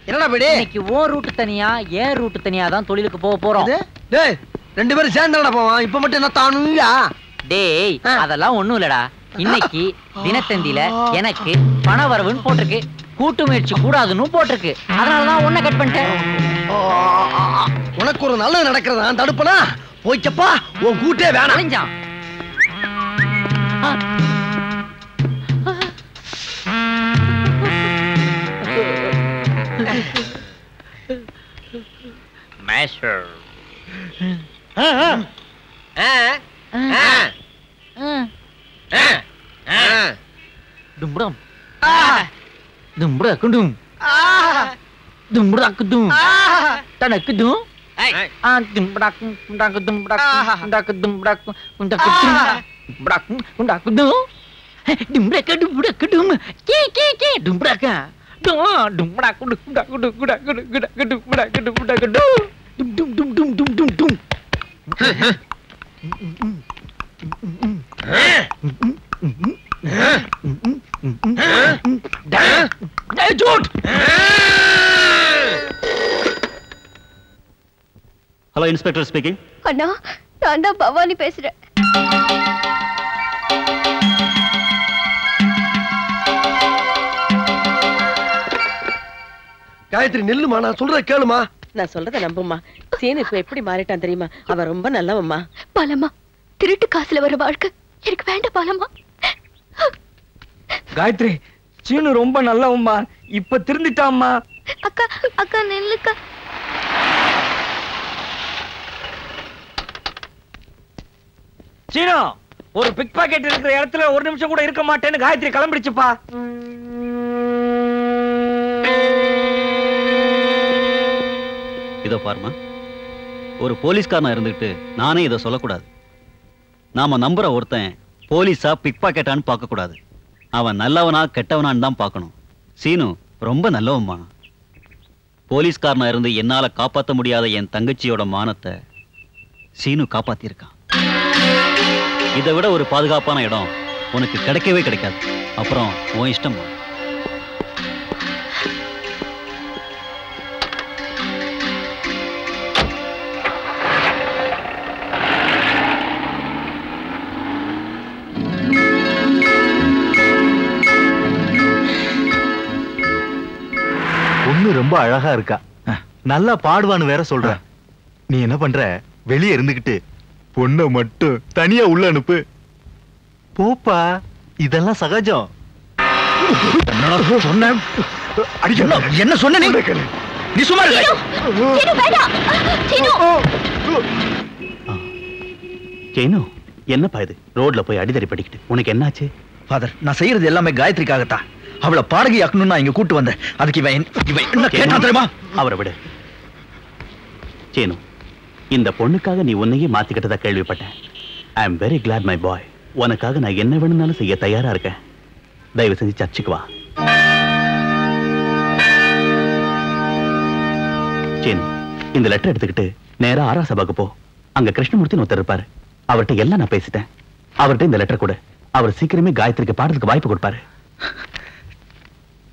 என்னடா படி இன்னைக்கு ஓ ரூட் தனியா ஏன் ரூட் தனியா தான் தொழிலுக்கு போக போறோம். டேய் ரெண்டு பேரும் சேர்ந்தடா போவோம். இப்ப மட்டும் என்ன தானுயா? டேய் அதெல்லாம் ஒண்ணும் இல்லடா. இன்னைக்கு தினத்தந்தியில எனக்கு பண வரவுன்னு போட்டிருக்கு. கூட்டு முயற்சி கூடாதுன்னு போட்டிருக்கு. அதனாலதான் உன்னை கட் பண்ணிட்டேன். உனக்கு ஒரு நல்லது நடக்கிறதா தடுப்பனா போய்ச்சப்பா. உன் கூட்டே வேணாம். Master. Dumbram. Dumbrakudum. Dumbrakudum. Tanakudum. Hello, Inspector speaking. அண்ணா, நான் தான் பவானி பேசுறேன். காயத்ரி நில்லுமா, நான் சொல்றத கேளுமா. நான் சொல்றத நம்புமா. சீனு இப்ப எப்படி மாறிட்டான் தெரியுமா? அவன் ரொம்ப நல்லவம்மா. பாலம்மா, திருட்டு காசுல வர வாழ்க்கை எனக்கு வேண்டாம் பாலம்மா. காயத்ரி, சீனு ரொம்ப நல்லவம்மா. இப்ப திருந்திட்டாம்மா. அக்கா அக்கா நெல்லுக்கா. சீனு, ஒரு பிக் பாக்கெட் இருக்கிற இடத்துல ஒரு நிமிஷம் கூட இருக்க மாட்டேன்னு காயத்ரி கிளம்பிடுச்சுப்பா. இதோ பாருமா, ஒரு போலீஸ்காரனா இருந்துட்டு நானே இதை சொல்லக்கூடாது. நாம நம்புற ஒருத்தன் போலீஸா பிக் பாக்கெட்டான்னு பார்க்க கூடாது. அவன் நல்லவனா கெட்டவனான்னு தான் பார்க்கணும். சீனு ரொம்ப நல்லவம்மா. போலீஸ்காரனா இருந்து என்னால காப்பாற்ற முடியாத என் தங்கச்சியோட மானத்தை சீனு காப்பாத்திருக்கான். இதை விட ஒரு பாதுகாப்பான இடம் உனக்கு கிடைக்கவே கிடைக்காது. அப்புறம் உன் இஷ்டம். பொண்ணு ரொம்ப அழகா இருக்கா, நல்லா பாடுவான்னு வேற சொல்ற. நீ என்ன பண்ற, வெளியே இருந்துகிட்டு பொண்ணை மட்டும் தனியா உள்ள அனுப்பு. போப்பா, இதெல்லாம் சகஜம். என்ன சொன்ன நீ? சும்மா சீனு, என்னப்பா இது? ரோட்ல போய் அடிதடி படிக்கிட்டு உனக்கு என்னாச்சு? ஃபாதர், நான் செய்யறது எல்லாமே காயத்ரிக்காகத்தான். அவளை பாடகி ஆக்கணும்னு நான் இங்க கூட்டு வந்தேன். அதுக்கு இவன் என்ன கேட்டான் தெரியுமா? அவரை விடு. சீனு, இந்த பொண்ணுக்காக நீ உன்னையே மாத்திக்கிட்டதா கேள்விப்பட்டேன். I am very glad my boy. உனக்காக நான் என்ன வேணும்னாலும் செய்ய தயாரா இருக்கேன். தயவு செஞ்சு சர்ச்சுக்கு வா. சீனு, இந்த லெட்டர் எடுத்துக்கிட்டு நேரா ஆரா சபாக்கு போ. அங்க கிருஷ்ணமூர்த்தி ஒருத்தர் இருப்பாரு. அவர்கிட்ட எல்லாம் நான் பேசிட்டேன். அவர்கிட்ட இந்த லெட்டர் கொடு. அவர் சீக்கிரமே காயத்ரிக்கு பாடுறதுக்கு வாய்ப்பு கொடுப்பாரு.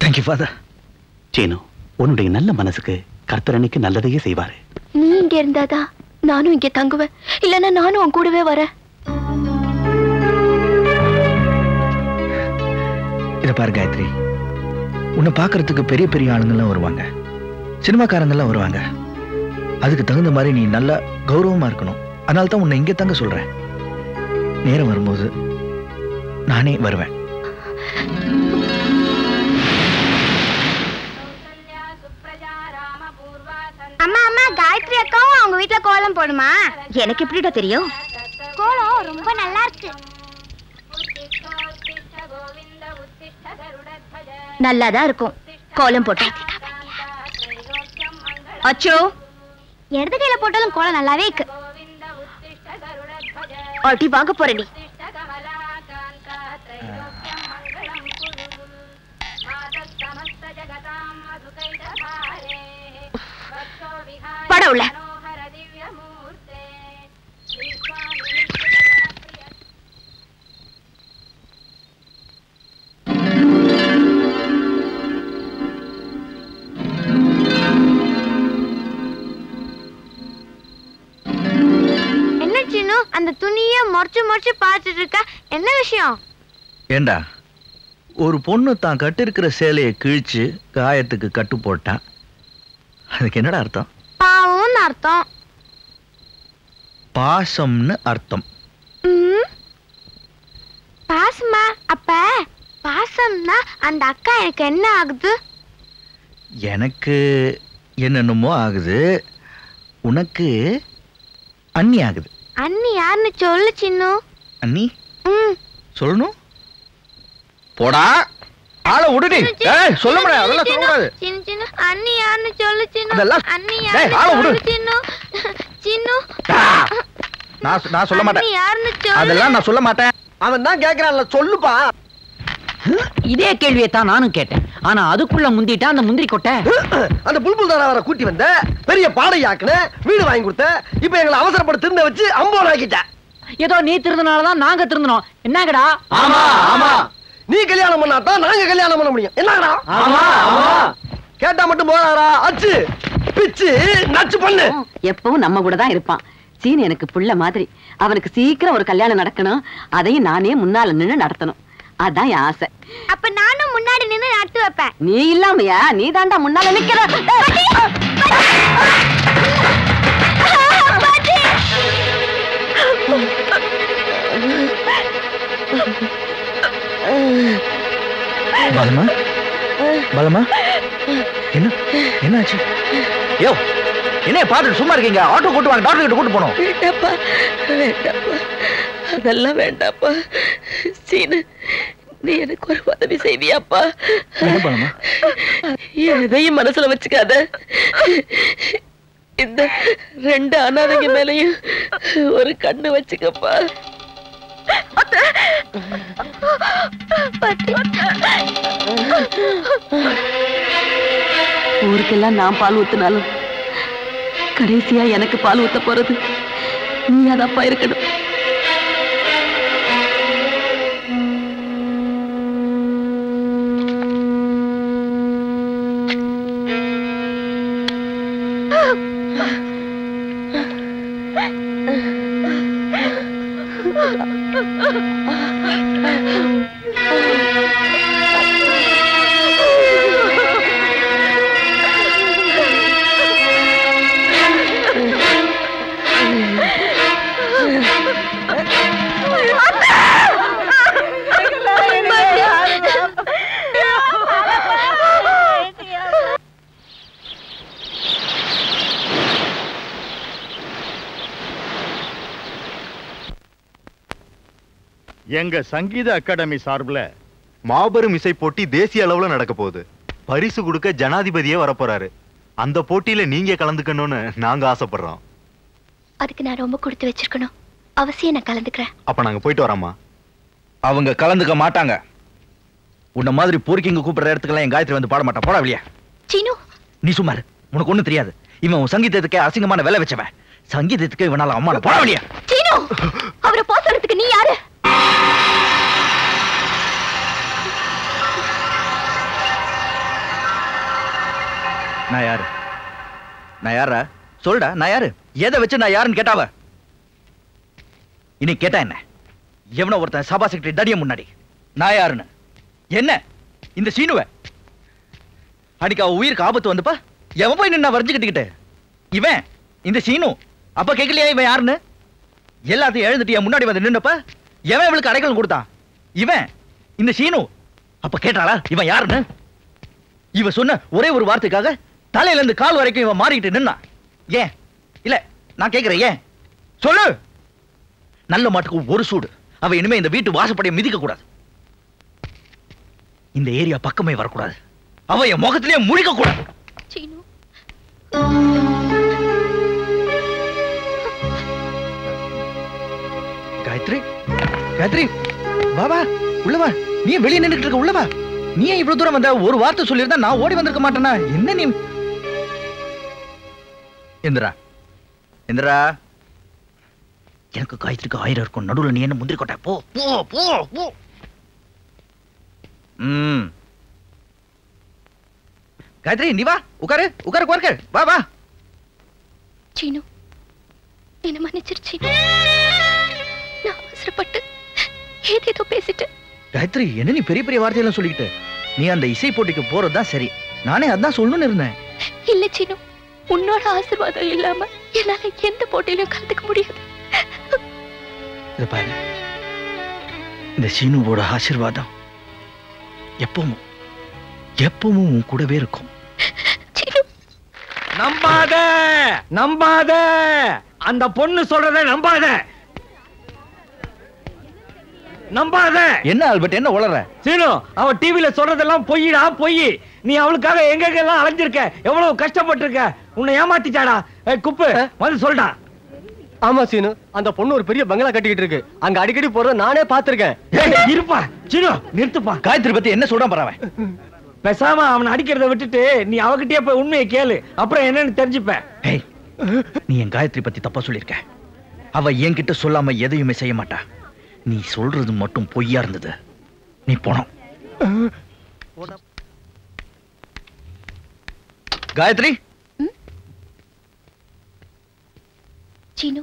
Thank you father. சீனு, உன்னுடைய நல்ல மனசுக்கு கர்த்தர் அன்னைக்கு நல்லதையே செய்வாரு. நீ இங்க இருந்தாதா நானும் இங்க தங்குவேன். இல்லன்னா நானும் உன் கூடவே வரேன். இத பாரு காயத்ரி, உன்னை பாக்குறதுக்கு பெரிய பெரிய ஆளுங்கெல்லாம் வருவாங்க, சினிமாக்காரங்கெல்லாம் வருவாங்க. அதுக்கு தகுந்த மாதிரி நீ நல்லா கௌரவமா இருக்கணும். அதனால தான் உன்னை இங்க தங்க சொல்றேன். நேரம் வரும்போது நானே வருவேன். அம்மா அம்மா, காயத்ரி அக்காவும் அவங்க வீட்ல கோலம் போடுமா? எனக்கு எப்படிடா தெரியும்? கோலம் ரொம்ப நல்லா இருக்கு. நல்லாதான் இருக்கும் கோலம் போட்டா. அச்சோ, இடது கையில போட்டாலும் கோலம் நல்லாவே இருக்கு. அடி வாங்க போற நீ. படவுல அந்த துணியை மொறச்சு மொறச்சு பார்த்துட்டு இருக்க, என்ன விஷயம்? ஏண்டா, ஒரு பொண்ணு தான் கட்டிருக்கிற சேலையை கிழிச்சு காயத்துக்கு கட்டு போட்டா, அதுக்கு என்னடா அர்த்தம்? பாவம்னு அர்த்தம். பாசம்னு அர்த்தம். பாசமா? அப்ப பாசம்னா அந்த அக்கா எனக்கு என்ன ஆகுது? எனக்கு என்னென்னமோ ஆகுது, உனக்கு அண்ணி ஆகுது. அண்ணி யாருன்னு சொல்லு சின்னு. அண்ணி சொல்லணும். போடா, ஆளை விடுடி. ஏய், சொல்ல முடியாது, அதெல்லாம் சொல்ல கூடாது. சின்னு சின்னு அண்ணி யாருன்னு சொல்லு சின்னு. அதெல்லாம் அண்ணி டேய், ஆளை யாருன்னு விடு. சொல்லு சின்னு. சின்னு நான் சொல்ல மாட்டேன். அண்ணி யாருன்னு சொல்லு. அதெல்லாம் நான் சொல்ல மாட்டேன். அவன் தான் கேக்குறான்ல, சொல்லுப்பா. இதே கேள்வியை தான் நானும் கேட்டேன். ஆனா அதுக்குள்ள முந்திட்டா அந்த முந்திரி கொட்டை. அந்த புல்புல் தாரா வர கூட்டி வந்த, பெரிய பாடையாக்குன, வீடு வாங்கி கொடுத்த, இப்ப எங்களை அவசரப்பட்டு திருந்த வச்சு அம்போன் ஆக்கிட்ட. ஏதோ நீ திருந்தனாலதான் நாங்க திருந்தனோம். என்னங்கடா? ஆமா ஆமா, நீ கல்யாணம் பண்ணாதான் நாங்க கல்யாணம் பண்ண முடியும். என்னங்கடா? ஆமா ஆமா, கேட்டா மட்டும் போறாரா? அச்சு பிச்சு நச்சு பண்ணு. எப்பவும் நம்ம கூட தான் இருப்பான். சீனு எனக்கு புள்ள மாதிரி. அவனுக்கு சீக்கிரம் ஒரு கல்யாணம் நடக்கணும். அதையும் நானே முன்னால நின்னு நடத்தணும். அதான் என் ஆசை. அப்ப நானும் முன்னாடி நின்னு நட்டு வைப்பேன். நீ இல்லாமையா? நீ தாண்டா முன்னால நிக்கிற. பாலமா, பாலமா, என்ன என்னாச்சு? யோ, என்னைய பார்த்துட்டு சும்மா இருக்கீங்க? ஆட்டோ கூட்டு வாங்க, டாக்டர் கிட்ட கூட்டு போனோம். வேண்டாப்பா, வேண்டாப்பா, அதெல்லாம் வேண்டாப்பா. சீனு, நீ எனக்கு ஒரு உதவி செய்வியாப்பா? என்ன பாலமா? எதையும் மனசுல வச்சுக்காத. இந்த 2 அனாதைங்க மேலையும் ஒரு கண்ணு வச்சுக்கப்பா. ஊருக்கெல்லாம் நான் பால் ஊத்தினாலும் கடைசியா எனக்கு பால் ஊத்த போறது நீ அதப்பா இருக்கணும். எங்க சங்கீத அகாடமி சார்பில் மாபெரும் இசை போட்டி தேசிய அளவுல நடக்க போகுது. பரிசு கொடுக்க ஜனாதிபதியே வரப்போறாரு. அந்த போட்டியில நீங்க கலந்துக்கணும்னு நாங்க ஆசைப்படுறோம். அதுக்கு நான் ரொம்ப கொடுத்து வச்சிருக்கணும். அவசியம் நான் கலந்துக்கிறேன். அப்ப நாங்க போயிட்டு வரோமா? அவங்க கலந்துக்க மாட்டாங்க. உன்ன மாதிரி பொறுக்கிங்க கூப்பிடுற இடத்துக்கெல்லாம் என் காயத்ரி வந்து பாட மாட்டான். போடா வெளியே. சீனு, நீ சும்மாரு. உனக்கு ஒண்ணும் தெரியாது. இவன் உன் சங்கீதத்துக்கே அசிங்கமான வேலை வச்சவன். சங்கீதத்துக்கு இவனால அம்மான. போடா வெளியே. சீனு, அவரை போக சொல்றதுக்கு நீ யாரு? நான் யாரு? நான் யாரா? சொல்டா, நான் யாரு? எதை வச்சு நான் யாருன்னு கேட்டாவ? இன்னைக்கு கேட்டா என்ன? எவனோ ஒருத்தன் சபா செக்ரட்டரி தடிய முன்னாடி நான் யாருன்னு என்ன இந்த சீனுவ அன்னைக்கு அவ உயிருக்கு ஆபத்து வந்துப்பா எவன் போய் நின்னா வரைஞ்சு கட்டிக்கிட்டு இவன் இந்த சீனு அப்ப கேட்கலையா இவன் யாருன்னு? எல்லாத்தையும் எழுந்துட்டு என் முன்னாடி வந்து நின்னப்ப எவன் இவளுக்கு அடைக்கலம் கொடுத்தான்? இவன் இந்த சீனு அப்ப கேட்டாளா இவன் யாருன்னு? இவ சொன்ன ஒரே ஒரு வார்த்தைக்காக தலையில இருந்து கால் வரைக்கும் இவன் மாறிக்கிட்டு நின்னா. ஏன் இல்ல நான் கேட்கிறேன், ஏன் சொல்லு. நல்ல மாட்டுக்கு ஒரு சூடு. அவ இனிமே இந்த வீட்டு வாசப்படியை மிதிக்க கூடாது. இந்த ஏரியா பக்கமே வரக்கூடாது. அவ என் முகத்திலேயே முழிக்க கூடாது. காயத்ரி, காயத்ரி, வா வா, உள்ள வா. நீ வெளியே நின்னுட்டு இருக்க, உள்ள வா. நீ ஏன் இவ்வளவு தூரம் வந்த? ஒரு வார்த்தை சொல்லியிருந்தா நான் ஓடி வந்திருக்க மாட்டேனா? என்ன நீ? இந்திரா, இந்திரா, எனக்கு காயத்ரிக்கு 1000 இருக்கும். நடுவுல நீ என்ன முந்திரி கொட்ட? போ போ போ போ. காயத்ரி, நீ வா, உட்காரு உட்காரு உட்காரு, வா வா. சீனு, என்ன மன்னிச்சிருச்சு. நான் அவசரப்பட்டு ஏதேதோ பேசிட்டேன். காயத்ரி, என்ன நீ பெரிய பெரிய வார்த்தையெல்லாம் சொல்லிக்கிட்டு? நீ அந்த இசை போட்டிக்கு போறதுதான் சரி. நானே அதான் சொல்லணும்னு இருந்தேன். இல்ல சீனு, உன்னோட ஆசீர்வாதம் இல்லாம என்னால எந்த போட்டியிலும் கலந்துக்க முடியாது. இத பாரு, இந்த சீனுவோட ஆசீர்வாதம் எப்பவும் எப்பவும் உன் கூடவே இருக்கும். நம்பாத நம்பாத, அந்த பொண்ணு சொல்றத நம்பாத நம்பாத. என்ன ஆல்பர்ட், என்ன உளற? சீனு, அவ டிவில சொல்றதெல்லாம் பொய்டா, பொய். நீ அவளுக்காக எங்கெல்லாம் அலைஞ்சிருக்க, எவ்வளவு கஷ்டப்பட்டிருக்க. உன்னை ஏமாத்திட்டாடா. குப்பு வந்து சொல்டா. ஆமா சீனு, அந்த பொண்ணு ஒரு பெரிய பங்களா கட்டிக்கிட்டு இருக்கு. அங்க அடிக்கடி போறத நானே பாத்திருக்கேன். இருப்பா சீனு, நிறுத்துப்பா. காயத்ரி பத்தி என்ன சொல்றான் பரவ? பேசாம அவனை அடிக்கிறத விட்டுட்டு நீ அவகிட்டயே போய் உண்மையை கேளு. அப்புறம் என்னன்னு தெரிஞ்சுப்ப. நீ என் காயத்ரி பத்தி தப்பா சொல்லிருக்க. அவ என்கிட்ட சொல்லாம எதையுமே செய்ய மாட்டா. நீ சொல்றது மட்டும் பொய்யா இருந்தது. நீ போனோம். காயத்ரி, சீனு,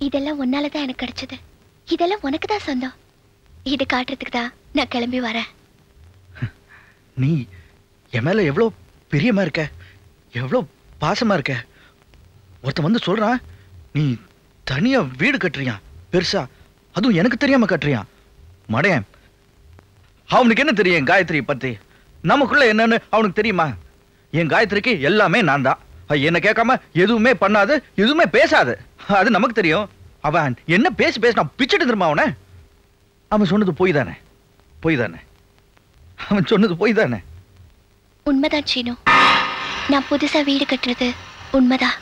இதெல்லாம் உன்னாலதான் எனக்கு கிடைச்சது. இதெல்லாம் உனக்கு தான் சொந்தம். இது காட்டுறதுக்கு தான் நான் கிளம்பி வரேன். நீ என் மேல எவ்வளவு பிரியமா இருக்க, எவ்வளவு பாசமா இருக்க. ஒருத்தன் வந்து சொல்றான், நீ தனியா வீடு கட்டுறியா பெருசா, அதுவும் எனக்கு தெரியாம கட்டுறியா. மடையன், அவனுக்கு என்ன தெரியும் காயத்ரி பத்தி? நமக்குள்ள என்னன்னு அவனுக்கு தெரியுமா? என் காயத்ரிக்கு எல்லாமே நான் தான். என்ன கேட்காம எதுவுமே பண்ணாது, எதுவுமே பேசாது. அது நமக்கு தெரியும். அவன் என்ன பேசி நான் பிச்சுட்டு திரும்ப அவனை. அவன் சொன்னது போய் தானே? போய் தானே? அவன் சொன்னது போய் தானே? உண்மைதான் சீனு, நான் புதுசா வீடு கட்டுறது உண்மைதான்.